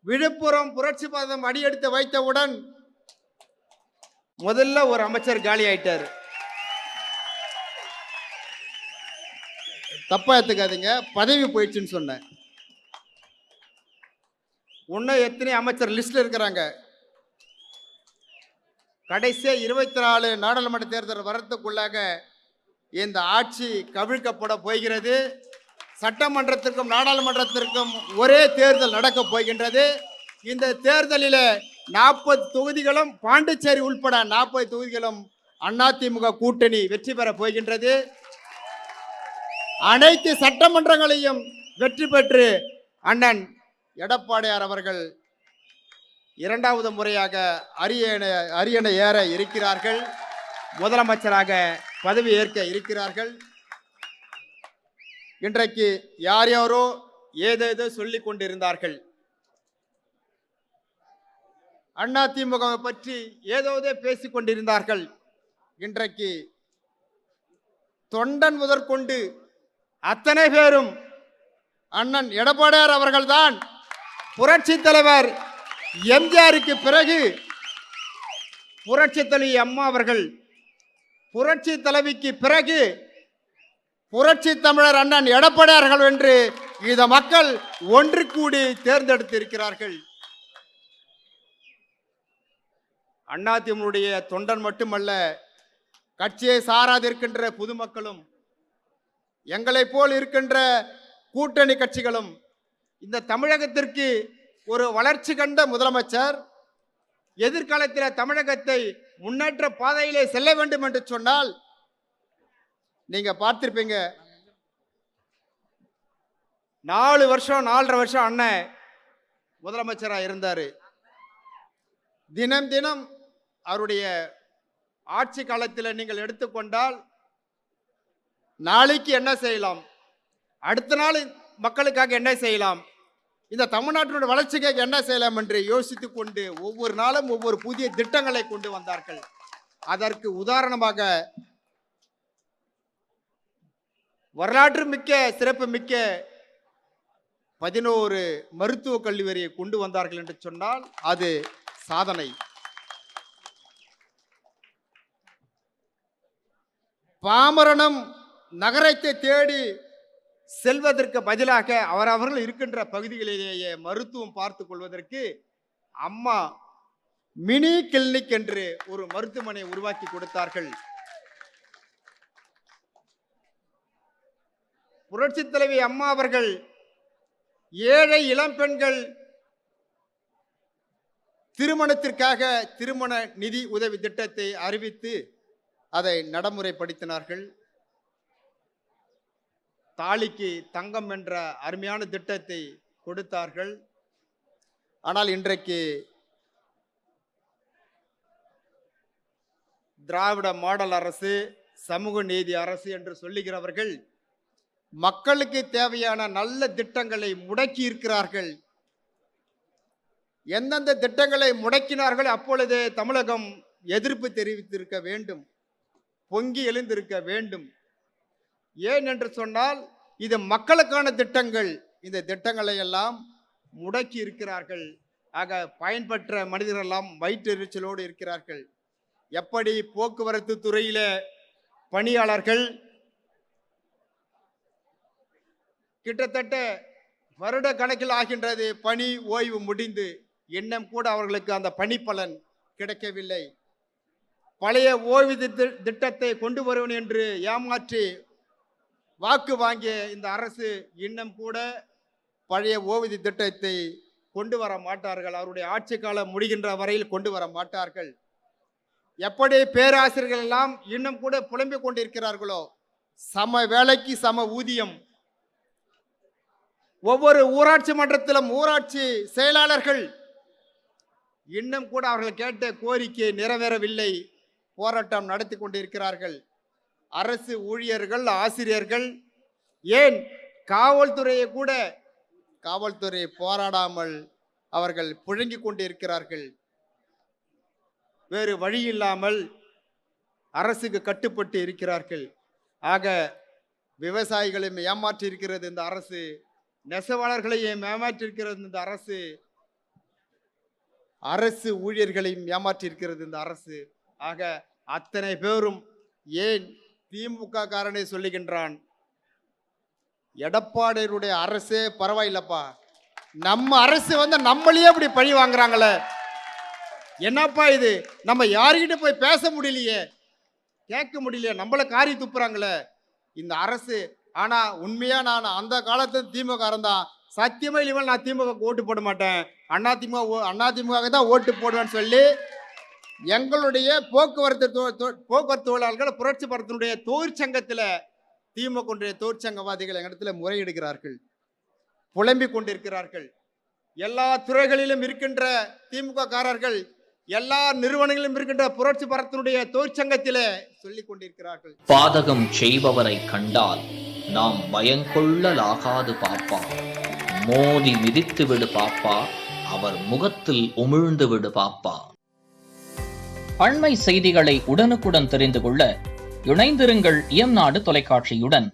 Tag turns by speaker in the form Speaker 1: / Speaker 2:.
Speaker 1: விழுப்புரம் புரட்சி பாதம் அடியெடுத்து வைத்தவுடன் முதல்ல ஒரு அமைச்சர் காலி ஆயிட்டார். தப்பா எடுத்துக்காதீங்க, பதவி போயிடுச்சுன்னு சொன்னேன். இன்னும் எத்தனை அமைச்சர் லிஸ்ட்ல இருக்கிறாங்க. கடைசியா 24 நாடாளுமன்ற தேர்தல் வரத்துக்குள்ளாக இந்த ஆட்சி கவிழ்க்கப்பட போகிறது. சட்டமன்றத்திற்கும் நாடாளுமன்றத்திற்கும் ஒரே தேர்தல் நடக்க போகின்றது. இந்த தேர்தலில் 40 தொகுதிகளும் பாண்டிச்சேரி உள்பட 40 தொகுதிகளும் அதிமுக கூட்டணி வெற்றி பெற போகின்றது. அனைத்து சட்டமன்றங்களையும் வெற்றி பெற்று அண்ணன் எடப்பாடியார் அவர்கள் 2வது முறையாக அரியணை ஏற இருக்கிறார்கள். முதலமைச்சராக பதவி ஏற்க இருக்கிறார்கள். இன்றைக்கு யார் யாரோ ஏதேதோ சொல்லிக் கொண்டிருந்தார்கள். அதிமுக பற்றி ஏதோதே பேசிக் கொண்டிருந்தார்கள். இன்றைக்கு தொண்டன் முதற்கொண்டு அத்தனை பேரும் அண்ணன் எடப்பாடியார் அவர்கள்தான் புரட்சி தலைவர் எம்ஜிஆருக்கு பிறகு புரட்சி தலைவி அம்மா அவர்கள், புரட்சி தலைவிக்கு பிறகு புரட்சி தமிழர் அண்ணன் எடப்பாடியார்கள் என்று இந்த மக்கள் ஒன்று கூடி தேர்ந்தெடுத்திருக்கிறார்கள். அதிமுகவுடைய தொண்டன் மட்டுமல்ல, கட்சியை சாராதிருக்கின்ற பொதுமக்களும் எங்களை போல் இருக்கின்ற கூட்டணி கட்சிகளும் இந்த தமிழகத்திற்கு ஒரு வளர்ச்சி கண்ட முதலமைச்சர் எதிர்காலத்தில் தமிழகத்தை முன்னேற்ற பாதையிலே செல்ல வேண்டும் என்று சொன்னால், நீங்க பார்த்திருப்பீங்க, 4 வருஷம் 4.5 வருஷம் அண்ணன் முதலமைச்சராக இருந்தாரு. தினம் தினம் அவருடைய ஆட்சி காலத்தில் நீங்கள் எடுத்துக்கொண்டால், நாளைக்கு என்ன செய்யலாம், அடுத்த நாள் மக்களுக்காக என்ன செய்யலாம், இந்த தமிழ்நாட்டினுடைய வளர்ச்சிக்காக என்ன செய்யலாம் என்று யோசித்துக் கொண்டு ஒவ்வொரு நாளும் ஒவ்வொரு புதிய திட்டங்களை கொண்டு வந்தார்கள். அதற்கு உதாரணமாக வரலாற்று மிக்க சிறப்பு மிக்க 11 மருத்துவக் கல்லூரியை கொண்டு வந்தார்கள் என்று சொன்னால் அது சாதனை. பாமரனும் நகரத்தை தேடி செல்வதற்கு பதிலாக அவரவர்கள் இருக்கின்ற பகுதிகளிலேயே மருத்துவம் பார்த்துக் கொள்வதற்கு அம்மா மினி கிளினிக் என்று ஒரு மருத்துவமனை உருவாக்கி கொடுத்தார்கள். புரட்சி தலைவி அம்மா அவர்கள் ஏழை இளம் பெண்கள் திருமணத்திற்காக திருமண நிதி உதவி திட்டத்தை அறிவித்து அதை நடைமுறைப்படுத்தினார்கள். தாலிக்கு தங்கம் என்ற அருமையான திட்டத்தை கொடுத்தார்கள். ஆனால் இன்றைக்கு திராவிட மாடல் அரசு, சமூக நீதி அரசு என்று சொல்லுகிறவர்கள் மக்களுக்கு தேவையான நல்ல திட்டங்களை முடக்கி இருக்கிறார்கள். எந்தெந்த திட்டங்களை முடக்கினார்கள் அப்பொழுது தமிழகம் எதிர்ப்பு தெரிவித்திருக்க வேண்டும், பொங்கி எழுந்திருக்க வேண்டும். ஏன் என்று சொன்னால் இது மக்களுக்கான திட்டங்கள். இந்த திட்டங்களை எல்லாம் முடக்கி இருக்கிறார்கள். ஆக பயன்பெற்ற மனிதர்கள் எல்லாம் வயிற்றெரிச்சலோடு இருக்கிறார்கள். எப்படி போக்குவரத்து துறையில பணியாளர்கள் கிட்டத்தட்ட வருட கணக்கில் ஆகின்றது பணி ஓய்வு முடிந்து, இன்னும் கூட அவர்களுக்கு அந்த பணி பலன் கிடைக்கவில்லை. பழைய ஓய்வு திட்டத்தை கொண்டு வருவேன் என்று ஏமாற்றி வாக்கு வாங்கிய இந்த அரசு இன்னும் கூட பழைய ஓய்வு திட்டத்தை கொண்டு வர மாட்டார்கள். அவருடைய ஆட்சி காலம் முடிகின்ற வரையில் கொண்டு வர மாட்டார்கள். எப்படி பேராசிரியர்கள் எல்லாம் இன்னும் கூட புலம்பிக் கொண்டிருக்கிறார்களோ, சம வேலைக்கு சம ஊதியம். ஒவ்வொரு ஊராட்சி மன்றத்திலும் ஊராட்சி செயலாளர்கள் இன்னும் கூட அவர்கள் கேட்ட கோரிக்கை நிறைவேறவில்லை, போராட்டம் நடத்தி கொண்டிருக்கிறார்கள். அரசு ஊழியர்கள், ஆசிரியர்கள், ஏன் காவல்துறையை கூட காவல்துறை போராடாமல் அவர்கள் புழங்கிக் கொண்டிருக்கிறார்கள். வேறு வழி இல்லாமல் அரசுக்கு கட்டுப்பட்டு இருக்கிறார்கள். ஆக விவசாயிகளையும் ஏமாற்றி இருக்கிறது இந்த அரசு, நெசவாளர்களையும் ஏமாற்றி இருக்கிறது இந்த அரசு, அரசு ஊழியர்களையும் ஏமாற்றியிருக்கிறது இந்த அரசு. ஆக அத்தனை பேரும் ஏன் திமுக காரனை சொல்லுகின்றான், எடப்பாடியுடைய அரசே பரவாயில்லப்பா, நம்ம அரசு நம்மளையே இப்படி பழி வாங்குறாங்களே, என்னப்பா இது, நம்ம யாருக்கிட்ட போய் பேச முடியலையே, கேட்க முடியலையே, நம்மள காரி துப்புறாங்களே இந்த அரசு. ஆனா உண்மையா நான் அந்த காலத்துல திமுக தான், சத்தியமா இவன் நான் திமுக ஓட்டு போட மாட்டேன், அதிமுக தான் ஓட்டு போடுவேன்னு சொல்லி எங்களுடைய போக்குவரத்து தொழிலாளர்கள் புரட்சி பரத்தினுடைய தொழிற்சங்கத்தில் திமுக தொழிற்சங்கவாதிகள் எங்களிடத்துல முறையிடுகிறார்கள், புலம்பிக் கொண்டிருக்கிறார்கள். எல்லா துறைகளிலும் இருக்கின்ற திமுக காரர்கள், எல்லா நிறுவனங்களிலும் இருக்கின்ற புரட்சி பரத்தினுடைய தொழிற்சங்கத்திலே சொல்லிக் கொண்டிருக்கிறார்கள்.
Speaker 2: பாதகம் செய்பவரை கண்டால் நாம் பயங்கொள்ளலாகாது பாப்பா, மோதி மிதித்து விடு பாப்பா, அவர் முகத்தில் உமிழ்ந்து விடு பாப்பா. அண்மை செய்திகளை உடனுக்குடன் தெரிந்து கொள்ள இணைந்திருங்கள் இயம்நாடு தொலைக்காட்சியுடன்.